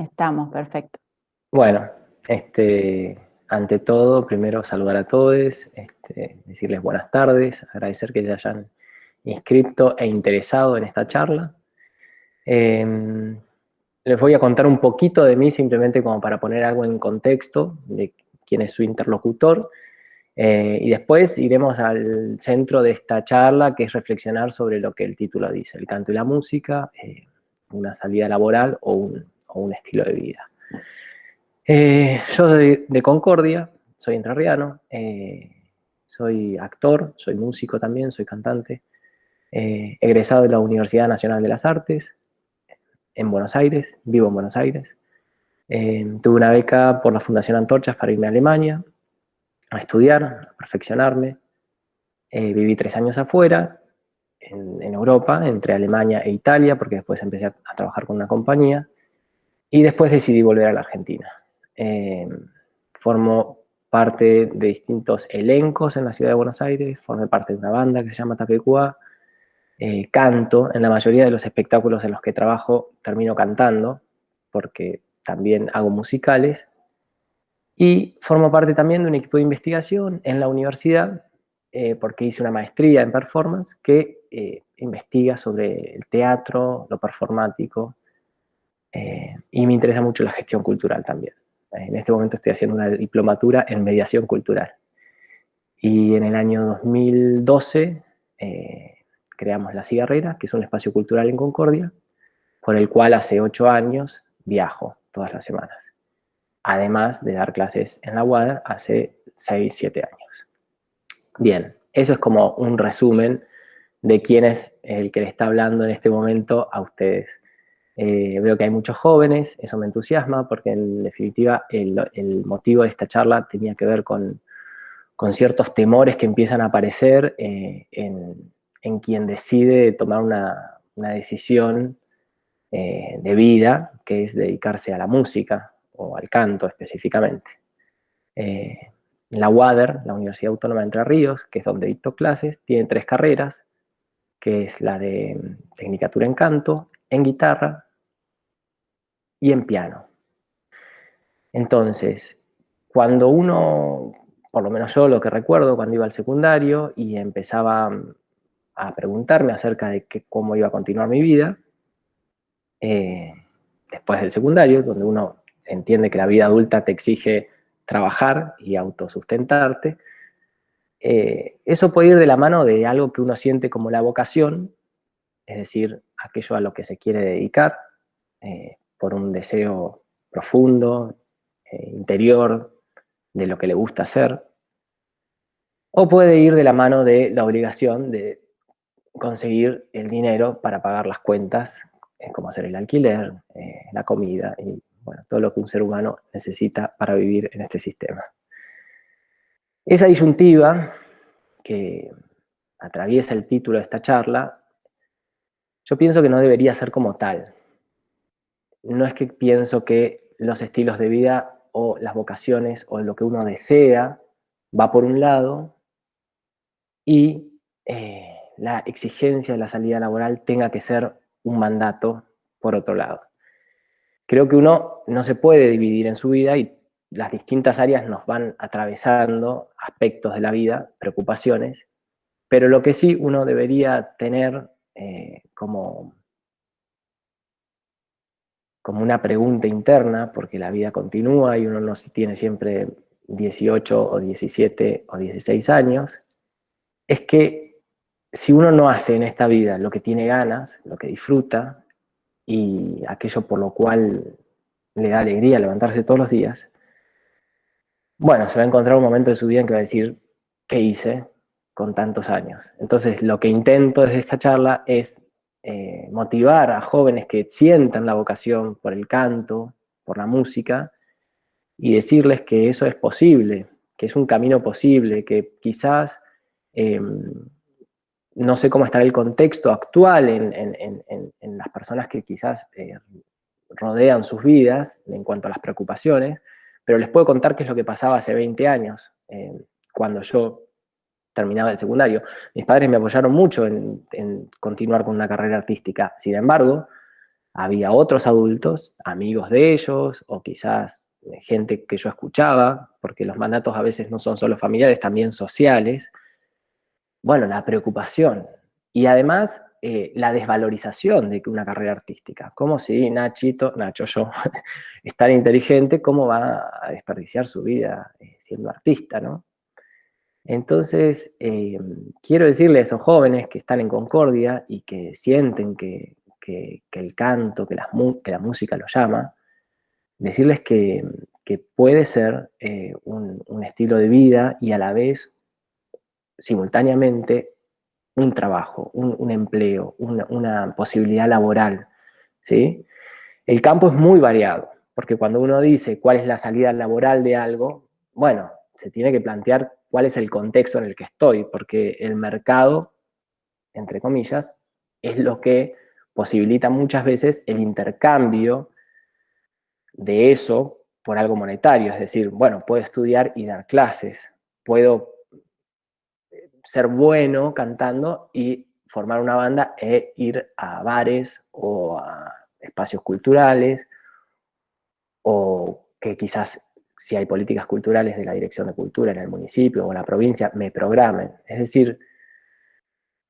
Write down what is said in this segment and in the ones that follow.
Estamos, perfecto. Bueno, ante todo, primero saludar a todos, decirles buenas tardes, agradecer que se hayan inscrito e interesado en esta charla. Eh, Les voy a contar un poquito de mí, simplemente como para poner algo en contexto de quién es su interlocutor. Y después iremos al centro de esta charla, que es reflexionar sobre lo que el título dice, el canto y la música, una salida laboral o un estilo de vida. Yo soy de Concordia, soy entrerriano, soy actor, soy músico también, soy cantante, egresado de la Universidad Nacional de las Artes en Buenos Aires, vivo en Buenos Aires. Tuve una beca por la Fundación Antorchas para irme a Alemania a estudiar, a perfeccionarme. Viví 3 años afuera, en Europa, entre Alemania e Italia, porque después empecé a trabajar con una compañía, y después decidí volver a la Argentina. Eh, Formo parte de distintos elencos en la ciudad de Buenos Aires, formé parte de una banda que se llama Tapecua, canto, en la mayoría de los espectáculos en los que trabajo termino cantando, porque también hago musicales, y formo parte también de un equipo de investigación en la universidad, porque hice una maestría en performance que investiga sobre el teatro, lo performático, y me interesa mucho la gestión cultural también. En este momento estoy haciendo una diplomatura en mediación cultural. Y en el año 2012 creamos La Cigarrera, que es un espacio cultural en Concordia, por el cual hace 8 años viajo todas las semanas. Además de dar clases en la UADER hace 6, 7 años. Bien, eso es como un resumen de quién es el que le está hablando en este momento a ustedes. Veo que hay muchos jóvenes, eso me entusiasma, porque en definitiva el motivo de esta charla tenía que ver con ciertos temores que empiezan a aparecer en quien decide tomar una decisión de vida, que es dedicarse a la música o al canto específicamente. Eh, la UADER, la Universidad Autónoma de Entre Ríos, que es donde dicto clases, tiene 3 carreras, que es la de Tecnicatura en Canto, en Guitarra y en Piano. Entonces, cuando uno, por lo menos yo lo que recuerdo cuando iba al secundario y empezaba a preguntarme acerca de cómo iba a continuar mi vida, eh, después del secundario, donde uno entiende que la vida adulta te exige trabajar y autosustentarte, eso puede ir de la mano de algo que uno siente como la vocación, es decir, aquello a lo que se quiere dedicar, por un deseo profundo, interior, de lo que le gusta hacer, o puede ir de la mano de la obligación de conseguir el dinero para pagar las cuentas, como hacer el alquiler, la comida y bueno, todo lo que un ser humano necesita para vivir en este sistema. Esa disyuntiva que atraviesa el título de esta charla, yo pienso que no debería ser como tal. No es que pienso que los estilos de vida o las vocaciones o lo que uno desea va por un lado y la exigencia de la salida laboral tenga que ser un mandato por otro lado. Creo que uno no se puede dividir en su vida y las distintas áreas nos van atravesando aspectos de la vida, preocupaciones, pero lo que sí uno debería tener como una pregunta interna, porque la vida continúa y uno no tiene siempre 18 o 17 o 16 años, es que si uno no hace en esta vida lo que tiene ganas, lo que disfruta y aquello por lo cual le da alegría levantarse todos los días, bueno, se va a encontrar un momento de su vida en que va a decir, ¿qué hice con tantos años? Entonces, lo que intento desde esta charla es motivar a jóvenes que sientan la vocación por el canto, por la música, y decirles que eso es posible, que es un camino posible, que quizás no sé cómo estará el contexto actual en las personas que quizás rodean sus vidas en cuanto a las preocupaciones, pero les puedo contar qué es lo que pasaba hace 20 años, cuando yo terminaba el secundario. Mis padres me apoyaron mucho en continuar con una carrera artística. Sin embargo, había otros adultos, amigos de ellos, o quizás gente que yo escuchaba, porque los mandatos a veces no son solo familiares, también sociales. Bueno, la preocupación. Y además, la desvalorización de una carrera artística. Como si Nacho, yo, es tan inteligente, ¿cómo va a desperdiciar su vida siendo artista, no? Entonces, quiero decirle a esos jóvenes que están en Concordia y que sienten que el canto, que la música los llama, decirles que puede ser un estilo de vida y a la vez, simultáneamente, un trabajo, un empleo, una posibilidad laboral, ¿sí? El campo es muy variado, porque cuando uno dice cuál es la salida laboral de algo, bueno, se tiene que plantear cuál es el contexto en el que estoy, porque el mercado, entre comillas, es lo que posibilita muchas veces el intercambio de eso por algo monetario. Es decir, bueno, puedo estudiar y dar clases, puedo ser bueno cantando y formar una banda e ir a bares o a espacios culturales, o que quizás si hay políticas culturales de la Dirección de Cultura en el municipio o en la provincia, me programen. Es decir,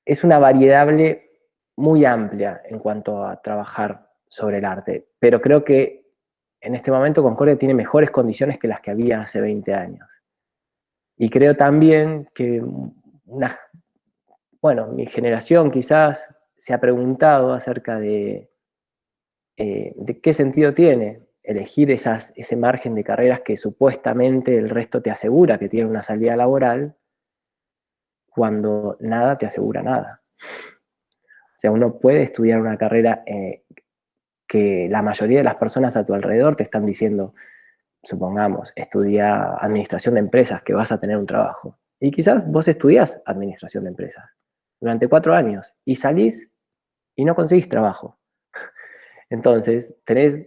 es una variable muy amplia en cuanto a trabajar sobre el arte, pero creo que en este momento Concordia tiene mejores condiciones que las que había hace 20 años. Y creo también que bueno, mi generación quizás se ha preguntado acerca de qué sentido tiene elegir ese margen de carreras que supuestamente el resto te asegura que tiene una salida laboral, cuando nada te asegura nada. O sea, uno puede estudiar una carrera que la mayoría de las personas a tu alrededor te están diciendo, supongamos, estudia administración de empresas, que vas a tener un trabajo. Y quizás vos estudiás administración de empresas durante 4 años y salís y no conseguís trabajo. Entonces, tenés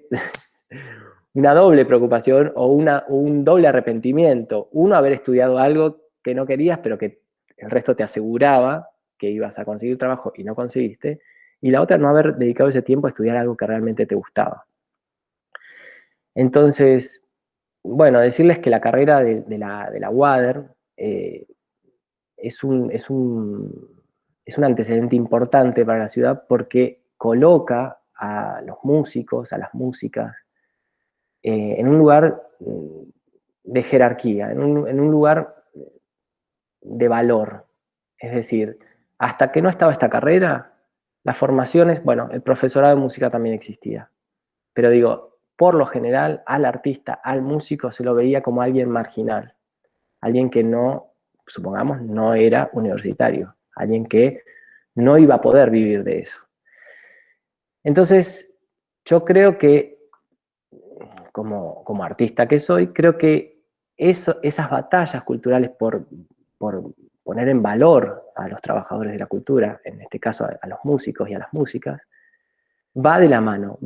una doble preocupación o un doble arrepentimiento. Uno, haber estudiado algo que no querías, pero que el resto te aseguraba que ibas a conseguir trabajo y no conseguiste. Y la otra, no haber dedicado ese tiempo a estudiar algo que realmente te gustaba. Entonces, bueno, decirles que la carrera de la UADER es un antecedente importante para la ciudad, porque coloca a los músicos, a las músicas, en un lugar de jerarquía, en un lugar de valor. Es decir, hasta que no estaba esta carrera, las formaciones, bueno, el profesorado de música también existía, pero digo, por lo general, al artista, al músico, se lo veía como alguien marginal, alguien que no, supongamos, no era universitario, alguien que no iba a poder vivir de eso. Entonces, yo creo que, como artista que soy, creo que esas batallas culturales por poner en valor a los trabajadores de la cultura, en este caso a los músicos y a las músicas, va de la mano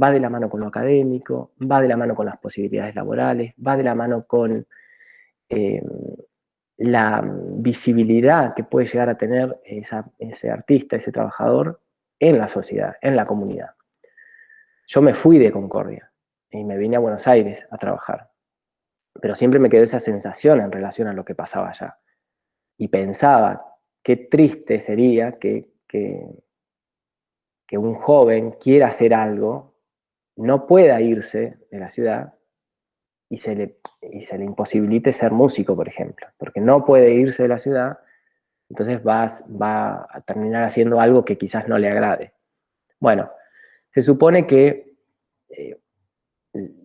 con lo académico, va de la mano con las posibilidades laborales, va de la mano con eh, la visibilidad que puede llegar a tener ese artista, ese trabajador en la sociedad, en la comunidad. Yo me fui de Concordia y me vine a Buenos Aires a trabajar, pero siempre me quedó esa sensación en relación a lo que pasaba allá. Y pensaba, qué triste sería que un joven quiera hacer algo, no pueda irse de la ciudad y se le imposibilite ser músico, por ejemplo, porque no puede irse de la ciudad, entonces va a terminar haciendo algo que quizás no le agrade. Bueno, se supone que eh,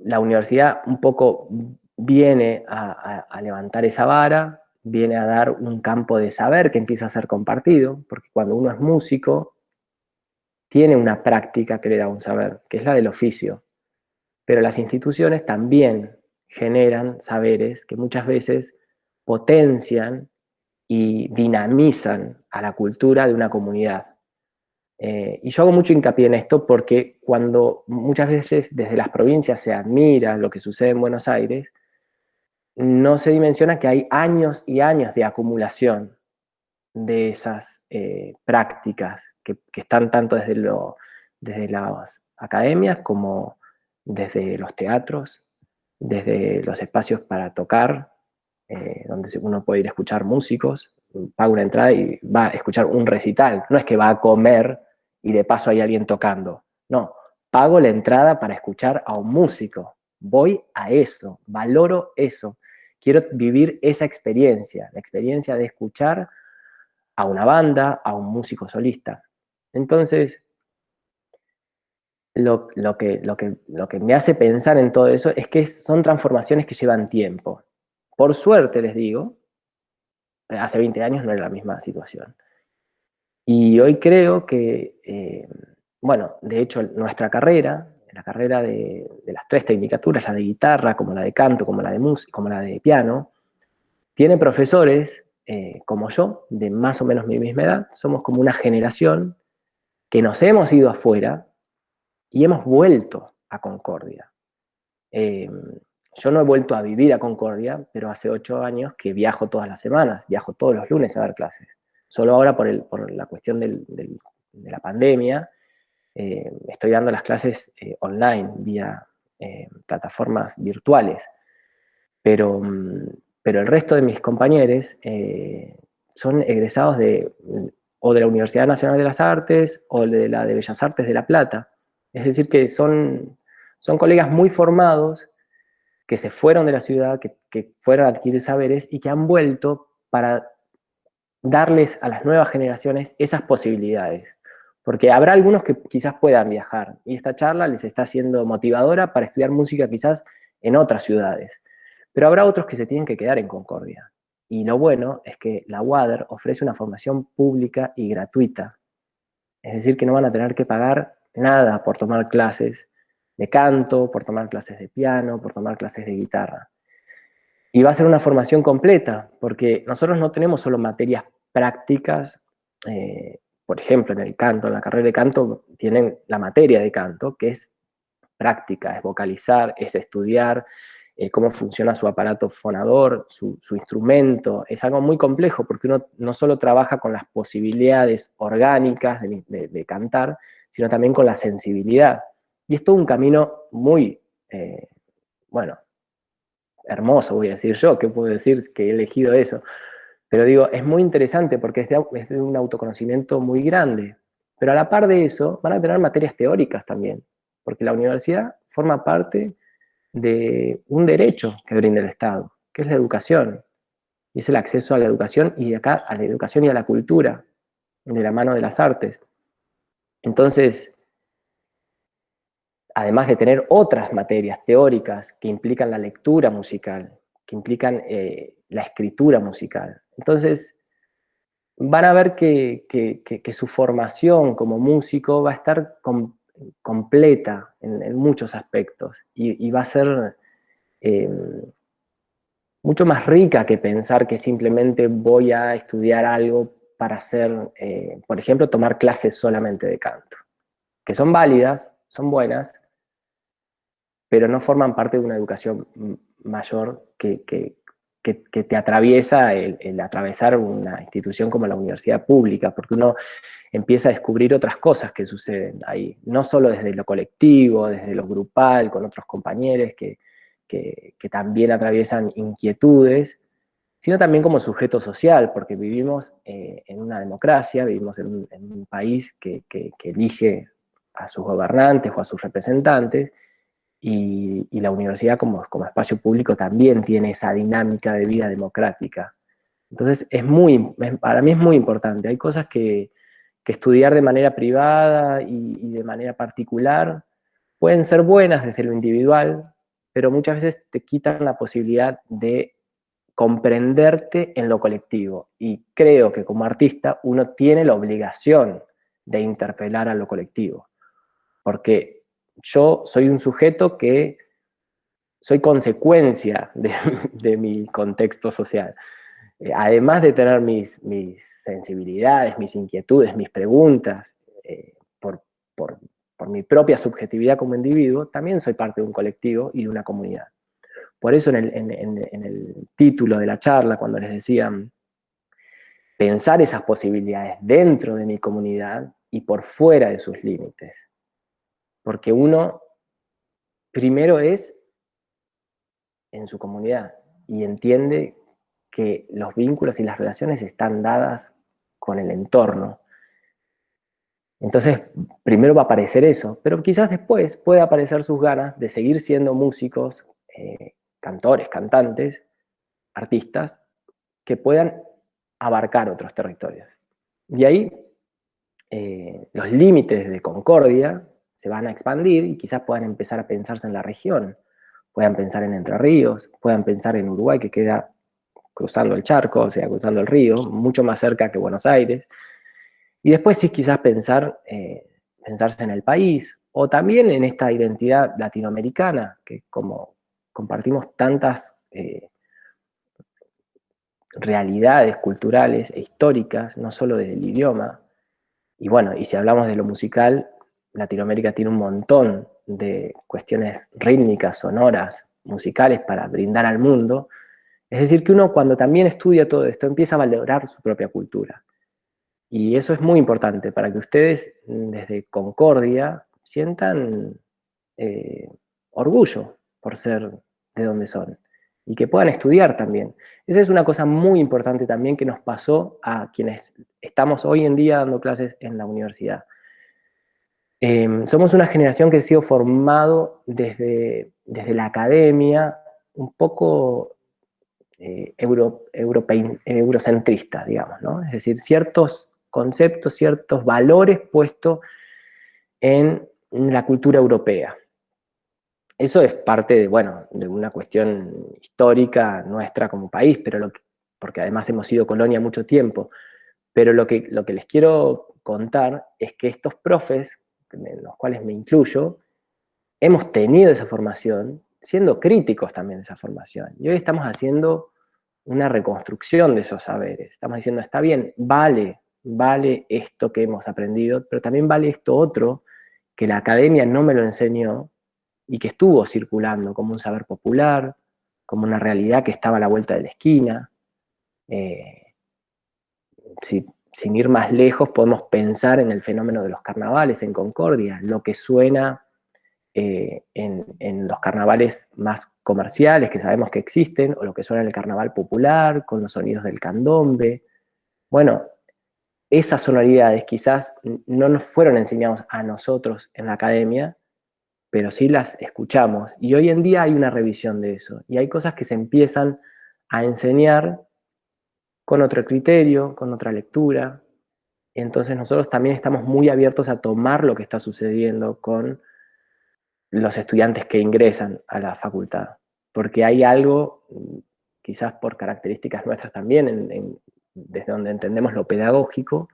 la universidad un poco viene a levantar esa vara, viene a dar un campo de saber que empieza a ser compartido, porque cuando uno es músico, tiene una práctica que le da un saber, que es la del oficio. Pero las instituciones también generan saberes que muchas veces potencian y dinamizan a la cultura de una comunidad. Y yo hago mucho hincapié en esto porque cuando muchas veces desde las provincias se admira lo que sucede en Buenos Aires, no se dimensiona que hay años y años de acumulación de esas prácticas que están tanto desde academias como desde los teatros, desde los espacios para tocar, donde uno puede ir a escuchar músicos, paga una entrada y va a escuchar un recital. No es que va a comer y de paso hay alguien tocando. No, pago la entrada para escuchar a un músico. Voy a eso, valoro eso. Quiero vivir esa experiencia, la experiencia de escuchar a una banda, a un músico solista. Entonces, lo que me hace pensar en todo eso es que son transformaciones que llevan tiempo. Por suerte, les digo, hace 20 años no era la misma situación. Y hoy creo que, bueno, de hecho, nuestra carrera, la carrera de las tres tecnicaturas, la de guitarra, como la de canto, como la de música, como la de piano, tiene profesores como yo, de más o menos mi misma edad. Somos como una generación que nos hemos ido afuera y hemos vuelto a Concordia. Eh, yo no he vuelto a vivir a Concordia, pero hace 8 años que viajo todas las semanas, viajo todos los lunes a dar clases. Solo ahora por la cuestión de la pandemia, estoy dando las clases online, vía plataformas virtuales. Pero, pero el resto de mis compañeros son egresados o de la Universidad Nacional de las Artes o de la de Bellas Artes de La Plata. Es decir, que son colegas muy formados que se fueron de la ciudad, que fueron a adquirir saberes y que han vuelto para darles a las nuevas generaciones esas posibilidades. Porque habrá algunos que quizás puedan viajar y esta charla les está siendo motivadora para estudiar música quizás en otras ciudades. Pero habrá otros que se tienen que quedar en Concordia. Y lo bueno es que la UADER ofrece una formación pública y gratuita. Es decir, que no van a tener que pagar nada por tomar clases de canto, por tomar clases de piano, por tomar clases de guitarra. Y va a ser una formación completa, porque nosotros no tenemos solo materias prácticas, por ejemplo, en el canto, en la carrera de canto, tienen la materia de canto, que es práctica, es vocalizar, es estudiar cómo funciona su aparato fonador, su instrumento. Es algo muy complejo, porque uno no solo trabaja con las posibilidades orgánicas de cantar, sino también con la sensibilidad. Y es todo un camino muy, bueno, hermoso, voy a decir yo, que puedo decir que he elegido eso. Pero digo, es muy interesante porque es de un autoconocimiento muy grande. Pero a la par de eso, van a tener materias teóricas también, porque la universidad forma parte de un derecho que brinda el Estado, que es la educación. Y es el acceso a la educación y de acá a la educación y a la cultura, de la mano de las artes. Entonces, además de tener otras materias teóricas que implican la lectura musical, que implican la escritura musical. Entonces, van a ver que su formación como músico va a estar completa en muchos aspectos y va a ser eh, mucho más rica que pensar que simplemente voy a estudiar algo para hacer, por ejemplo, tomar clases solamente de canto, que son válidas, son buenas, pero no forman parte de una educación mayor que te atraviesa el atravesar una institución como la universidad pública, porque uno empieza a descubrir otras cosas que suceden ahí, no solo desde lo colectivo, desde lo grupal, con otros compañeros que también atraviesan inquietudes, sino también como sujeto social, porque vivimos en una democracia, vivimos en un país que elige a sus gobernantes o a sus representantes, y la universidad como espacio público también tiene esa dinámica de vida democrática. Entonces, para mí es muy importante. Hay cosas que estudiar de manera privada y de manera particular pueden ser buenas desde lo individual, pero muchas veces te quitan la posibilidad de comprenderte en lo colectivo. Y creo que como artista uno tiene la obligación de interpelar a lo colectivo, porque yo soy un sujeto que soy consecuencia de mi contexto social. Además de tener mis sensibilidades, mis inquietudes, mis preguntas, por, por, por mi propia subjetividad como individuo, también soy parte de un colectivo y de una comunidad. Por eso en el título de la charla, cuando les decían pensar esas posibilidades dentro de mi comunidad y por fuera de sus límites. porque uno primero es en su comunidad y entiende que los vínculos y las relaciones están dadas con el entorno. Entonces, primero va a aparecer eso, pero quizás después puede aparecer sus ganas de seguir siendo músicos, cantores, cantantes, artistas, que puedan abarcar otros territorios. Y ahí los límites de Concordia se van a expandir y quizás puedan empezar a pensarse en la región, puedan pensar en Entre Ríos, puedan pensar en Uruguay, que queda cruzando el charco, o sea, cruzando el río, mucho más cerca que Buenos Aires. Y después sí quizás pensarse en el país, o también en esta identidad latinoamericana, que como compartimos tantas realidades culturales e históricas, no solo desde el idioma. Y bueno, y si hablamos de lo musical, Latinoamérica tiene un montón de cuestiones rítmicas, sonoras, musicales para brindar al mundo. Es decir, que uno cuando también estudia todo esto empieza a valorar su propia cultura. Y eso es muy importante para que ustedes desde Concordia sientan eh, orgullo por ser de donde son y que puedan estudiar también. Esa es una cosa muy importante también que nos pasó a quienes estamos hoy en día dando clases en la universidad. Somos una generación que ha sido formado desde la academia un poco eurocentrista, digamos, ¿no? Es decir, ciertos conceptos, ciertos valores puestos en la cultura europea. Eso es parte de, bueno, de una cuestión histórica nuestra como país, pero porque además hemos sido colonia mucho tiempo. Pero lo que les quiero contar es que estos profes, en los cuales me incluyo, hemos tenido esa formación, siendo críticos también de esa formación. Y hoy estamos haciendo una reconstrucción de esos saberes. Estamos diciendo, está bien, vale esto que hemos aprendido, pero también vale esto otro que la academia no me lo enseñó y que estuvo circulando como un saber popular, como una realidad que estaba a la vuelta de la esquina. Eh, Sin ir más lejos, podemos pensar en el fenómeno de los carnavales en Concordia, lo que suena en los carnavales más comerciales que sabemos que existen, o lo que suena en el carnaval popular, con los sonidos del candombe. Bueno, esas sonoridades quizás no nos fueron enseñados a nosotros en la academia, pero sí las escuchamos. Y hoy en día hay una revisión de eso. Y hay cosas que se empiezan a enseñar con otro criterio, con otra lectura. Entonces nosotros también estamos muy abiertos a tomar lo que está sucediendo con los estudiantes que ingresan a la facultad. Porque hay algo, quizás por características nuestras también, desde donde entendemos lo pedagógico,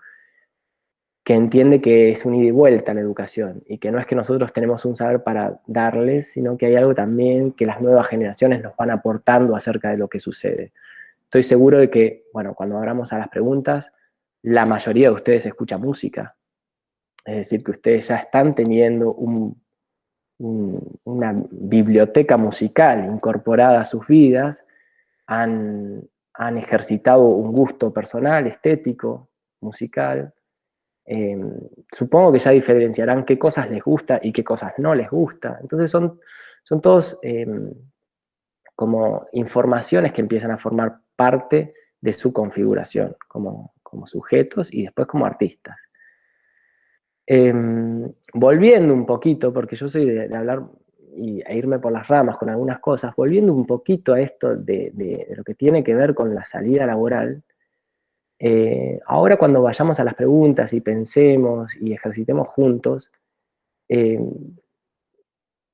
que entiende que es un ida y vuelta la educación y que no es que nosotros tenemos un saber para darles, sino que hay algo también que las nuevas generaciones nos van aportando acerca de lo que sucede. Estoy seguro de que, bueno, cuando abramos a las preguntas, la mayoría de ustedes escucha música, es decir, que ustedes ya están teniendo una biblioteca musical incorporada a sus vidas, han ejercitado un gusto personal, estético, musical. Eh, Supongo que ya diferenciarán qué cosas les gusta y qué cosas no les gusta. Entonces son todos como informaciones que empiezan a formar parte de su configuración como sujetos y después como artistas. Volviendo un poquito, porque yo soy de hablar e irme por las ramas con algunas cosas, volviendo un poquito a esto de lo que tiene que ver con la salida laboral, ahora cuando vayamos a las preguntas y pensemos y ejercitemos juntos, eh,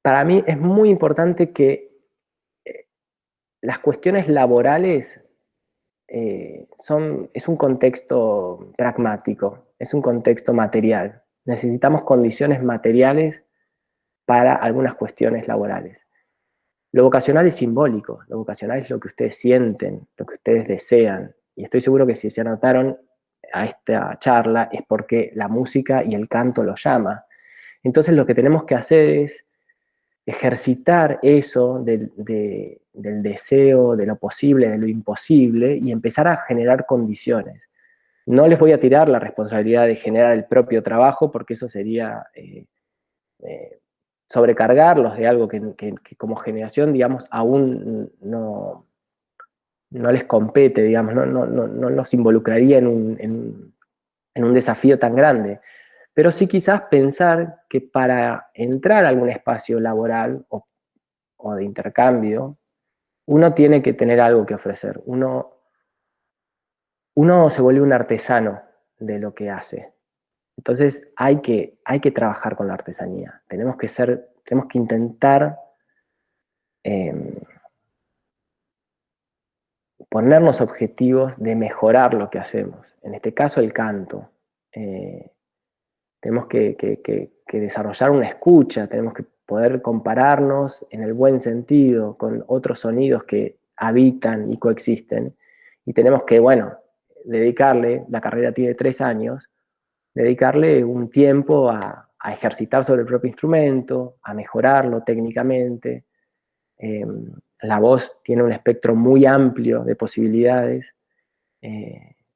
para mí es muy importante que las cuestiones laborales es un contexto pragmático, es un contexto material. Necesitamos condiciones materiales para algunas cuestiones laborales. Lo vocacional es simbólico, lo vocacional es lo que ustedes sienten, lo que ustedes desean. Y estoy seguro que si se anotaron a esta charla es porque la música y el canto lo llama. Entonces lo que tenemos que hacer es ejercitar eso del deseo, de lo posible, de lo imposible, y empezar a generar condiciones. No les voy a tirar la responsabilidad de generar el propio trabajo, porque eso sería sobrecargarlos de algo que como generación, digamos, aún no les compete, digamos, no los involucraría en un desafío tan grande. Pero sí quizás pensar que para entrar a algún espacio laboral o de intercambio, uno tiene que tener algo que ofrecer. Uno se vuelve un artesano de lo que hace. Entonces hay que trabajar con la artesanía. Tenemos que intentar eh, ponernos objetivos de mejorar lo que hacemos. En este caso, el canto. Eh, tenemos que desarrollar una escucha, tenemos que poder compararnos en el buen sentido con otros sonidos que habitan y coexisten. Y tenemos que, bueno, dedicarle, la carrera tiene 3 años, dedicarle un tiempo a ejercitar sobre el propio instrumento, a mejorarlo técnicamente. Eh, la voz tiene un espectro muy amplio de posibilidades.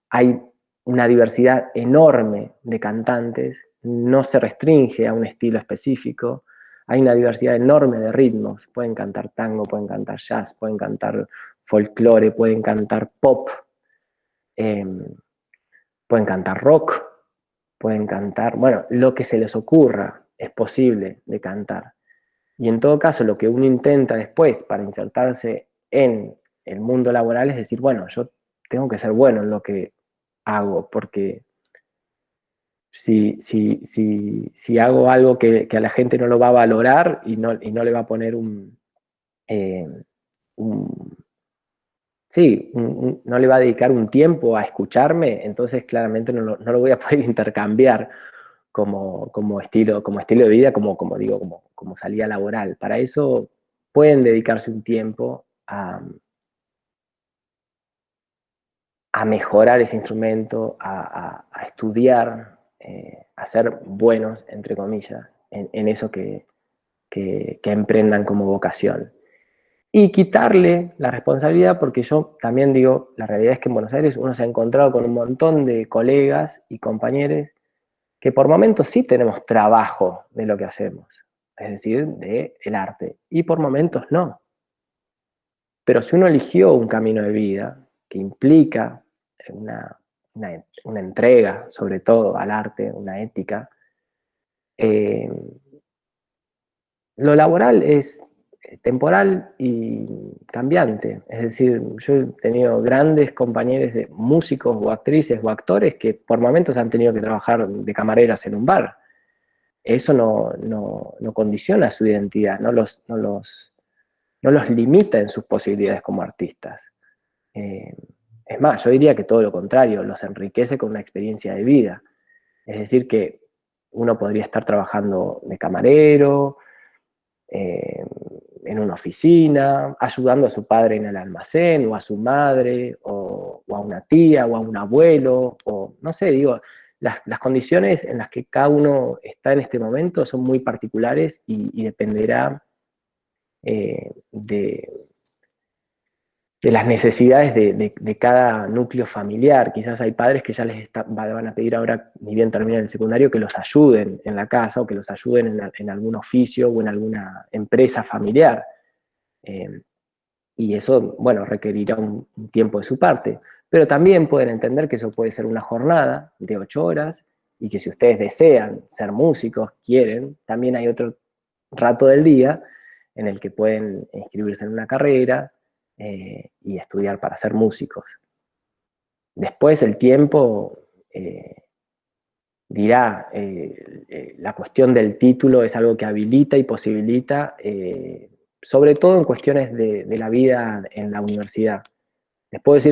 Hay una diversidad enorme de cantantes, no se restringe a un estilo específico, hay una diversidad enorme de ritmos, pueden cantar tango, pueden cantar jazz, pueden cantar folclore, pueden cantar pop, eh, pueden cantar rock, pueden cantar, bueno, lo que se les ocurra es posible de cantar. Y en todo caso, lo que uno intenta después para insertarse en el mundo laboral es decir, bueno, yo tengo que ser bueno en lo que hago, porque si hago algo que a la gente no lo va a valorar y no le va a poner eh, un sí, no le va a dedicar un tiempo a escucharme, entonces claramente no lo voy a poder intercambiar como estilo de vida, como digo, como salida laboral. Para eso pueden dedicarse un tiempo a mejorar ese instrumento, a estudiar, a ser buenos, entre comillas, en eso que emprendan como vocación. Y quitarle la responsabilidad, porque yo también digo, la realidad es que en Buenos Aires uno se ha encontrado con un montón de colegas y compañeros que por momentos sí tenemos trabajo de lo que hacemos, es decir, del arte, y por momentos no. Pero si uno eligió un camino de vida que implica una entrega, sobre todo al arte, una ética, eh, lo laboral es temporal y cambiante. Es decir, yo he tenido grandes compañeros de músicos o actrices o actores que por momentos han tenido que trabajar de camareras en un bar. Eso no condiciona su identidad, no los limita en sus posibilidades como artistas. Eh, es más, yo diría que todo lo contrario, los enriquece con una experiencia de vida. Es decir, que uno podría estar trabajando de camarero, eh, en una oficina, ayudando a su padre en el almacén, o a su madre, o a una tía, o a un abuelo, o no sé, digo, las condiciones en las que cada uno está en este momento son muy particulares y dependerá de las necesidades de cada núcleo familiar. Quizás hay padres que ya van a pedir ahora, ni bien terminan el secundario, que los ayuden en la casa o que los ayuden en algún oficio o en alguna empresa familiar. Eh, y eso, bueno, requerirá un tiempo de su parte. Pero también pueden entender que eso puede ser una jornada de 8 horas y que si ustedes desean ser músicos, quieren, también hay otro rato del día en el que pueden inscribirse en una carrera y estudiar para ser músicos. Después el tiempo dirá, la cuestión del título es algo que habilita y posibilita, sobre todo en cuestiones de la vida en la universidad. Les puedo decir